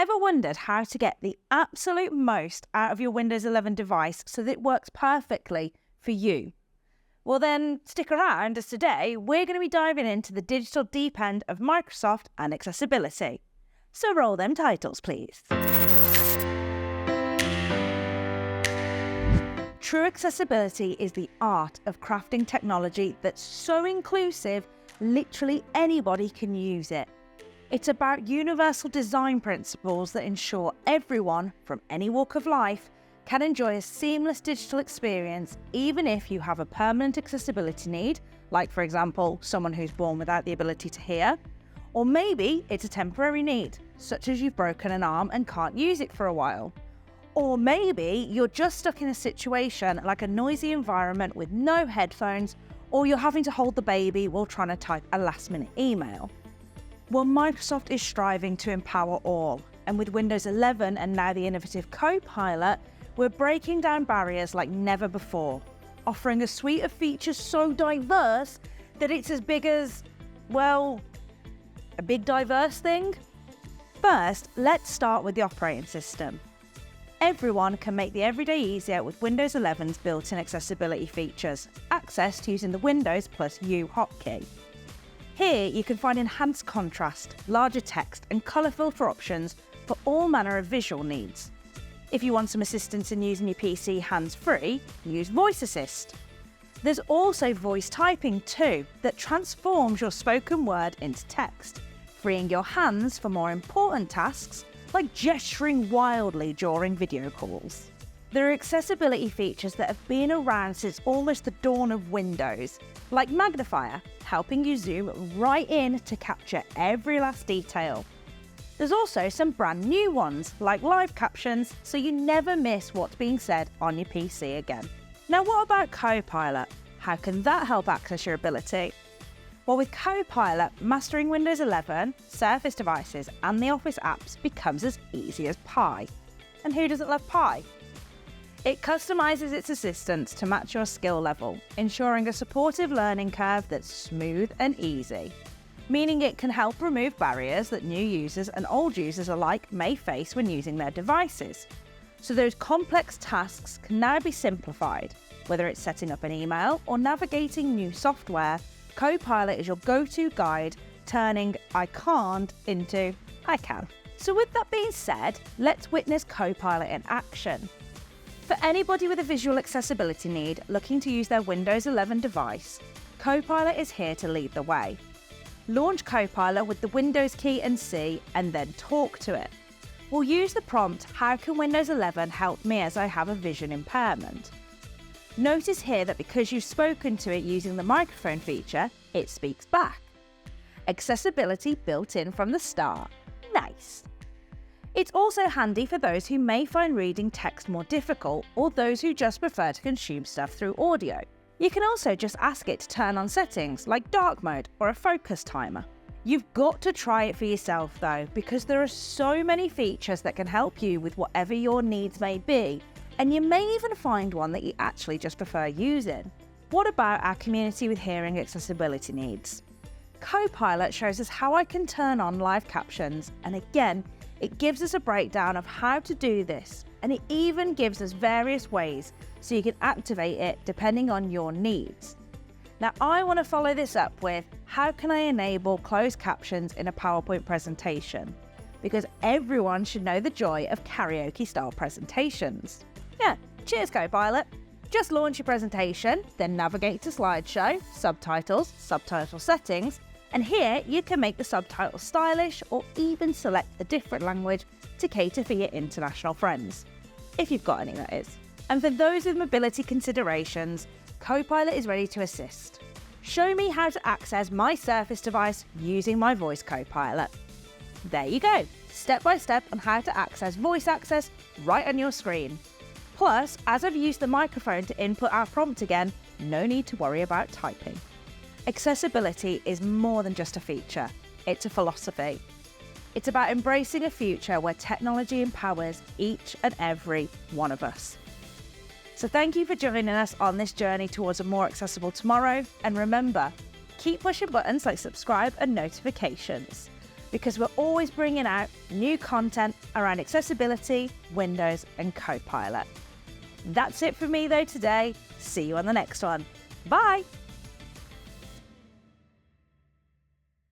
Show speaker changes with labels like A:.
A: Ever wondered how to get the absolute most out of your Windows 11 device so that it works perfectly for you? Well then, stick around, as today we're going to be diving into the digital deep end of Microsoft and accessibility. So roll them titles, please. True accessibility is the art of crafting technology that's so inclusive, literally anybody can use it. It's about universal design principles that ensure everyone from any walk of life can enjoy a seamless digital experience, even if you have a permanent accessibility need, like for example, someone who's born without the ability to hear, or maybe it's a temporary need, such as you've broken an arm and can't use it for a while. Or maybe you're just stuck in a situation like a noisy environment with no headphones, or you're having to hold the baby while trying to type a last-minute email. Well, Microsoft is striving to empower all, and with Windows 11 and now the innovative Copilot, we're breaking down barriers like never before, offering a suite of features so diverse that it's as big as, well, a big diverse thing. First, let's start with the operating system. Everyone can make the everyday easier with Windows 11's built-in accessibility features, accessed using the Windows plus U hotkey. Here you can find enhanced contrast, larger text and colour filter options for all manner of visual needs. If you want some assistance in using your PC hands-free, use Voice Assist. There's also voice typing too, that transforms your spoken word into text, freeing your hands for more important tasks like gesturing wildly during video calls. There are accessibility features that have been around since almost the dawn of Windows, like Magnifier, helping you zoom right in to capture every last detail. There's also some brand new ones, like live captions, so you never miss what's being said on your PC again. Now what about Copilot? How can that help access your ability? Well, with Copilot, mastering Windows 11, Surface devices and the Office apps becomes as easy as pie. And who doesn't love pie? It customises its assistance to match your skill level, ensuring a supportive learning curve that's smooth and easy, meaning it can help remove barriers that new users and old users alike may face when using their devices. So those complex tasks can now be simplified, whether it's setting up an email or navigating new software. Copilot is your go-to guide, turning I can't into I can. So with that being said, let's witness Copilot in action. For anybody with a visual accessibility need looking to use their Windows 11 device, Copilot is here to lead the way. Launch Copilot with the Windows key and C, and then talk to it. We'll use the prompt, how can Windows 11 help me as I have a vision impairment? Notice here that because you've spoken to it using the microphone feature, it speaks back. Accessibility built in from the start. Nice. It's also handy for those who may find reading text more difficult, or those who just prefer to consume stuff through audio. You can also just ask it to turn on settings like dark mode or a focus timer. You've got to try it for yourself though, because there are so many features that can help you with whatever your needs may be, and you may even find one that you actually just prefer using. What about our community with hearing accessibility needs? Copilot shows us how I can turn on live captions, and again, it gives us a breakdown of how to do this, and it even gives us various ways so you can activate it depending on your needs. Now I want to follow this up with how can I enable closed captions in a PowerPoint presentation? Because everyone should know the joy of karaoke style presentations. Yeah, cheers Copilot. Just launch your presentation, then navigate to slideshow, subtitles, subtitle settings, and here you can make the subtitles stylish or even select a different language to cater for your international friends. If you've got any, that is. And for those with mobility considerations, Copilot is ready to assist. Show me how to access my Surface device using my voice Copilot. There you go, step by step on how to access voice access right on your screen. Plus, as I've used the microphone to input our prompt again, no need to worry about typing. Accessibility is more than just a feature, it's a philosophy. It's about embracing a future where technology empowers each and every one of us. So thank you for joining us on this journey towards a more accessible tomorrow. And remember, keep pushing buttons like subscribe and notifications. because we're always bringing out new content around accessibility, Windows, and Copilot. That's it for me though today. See you on the next one. Bye.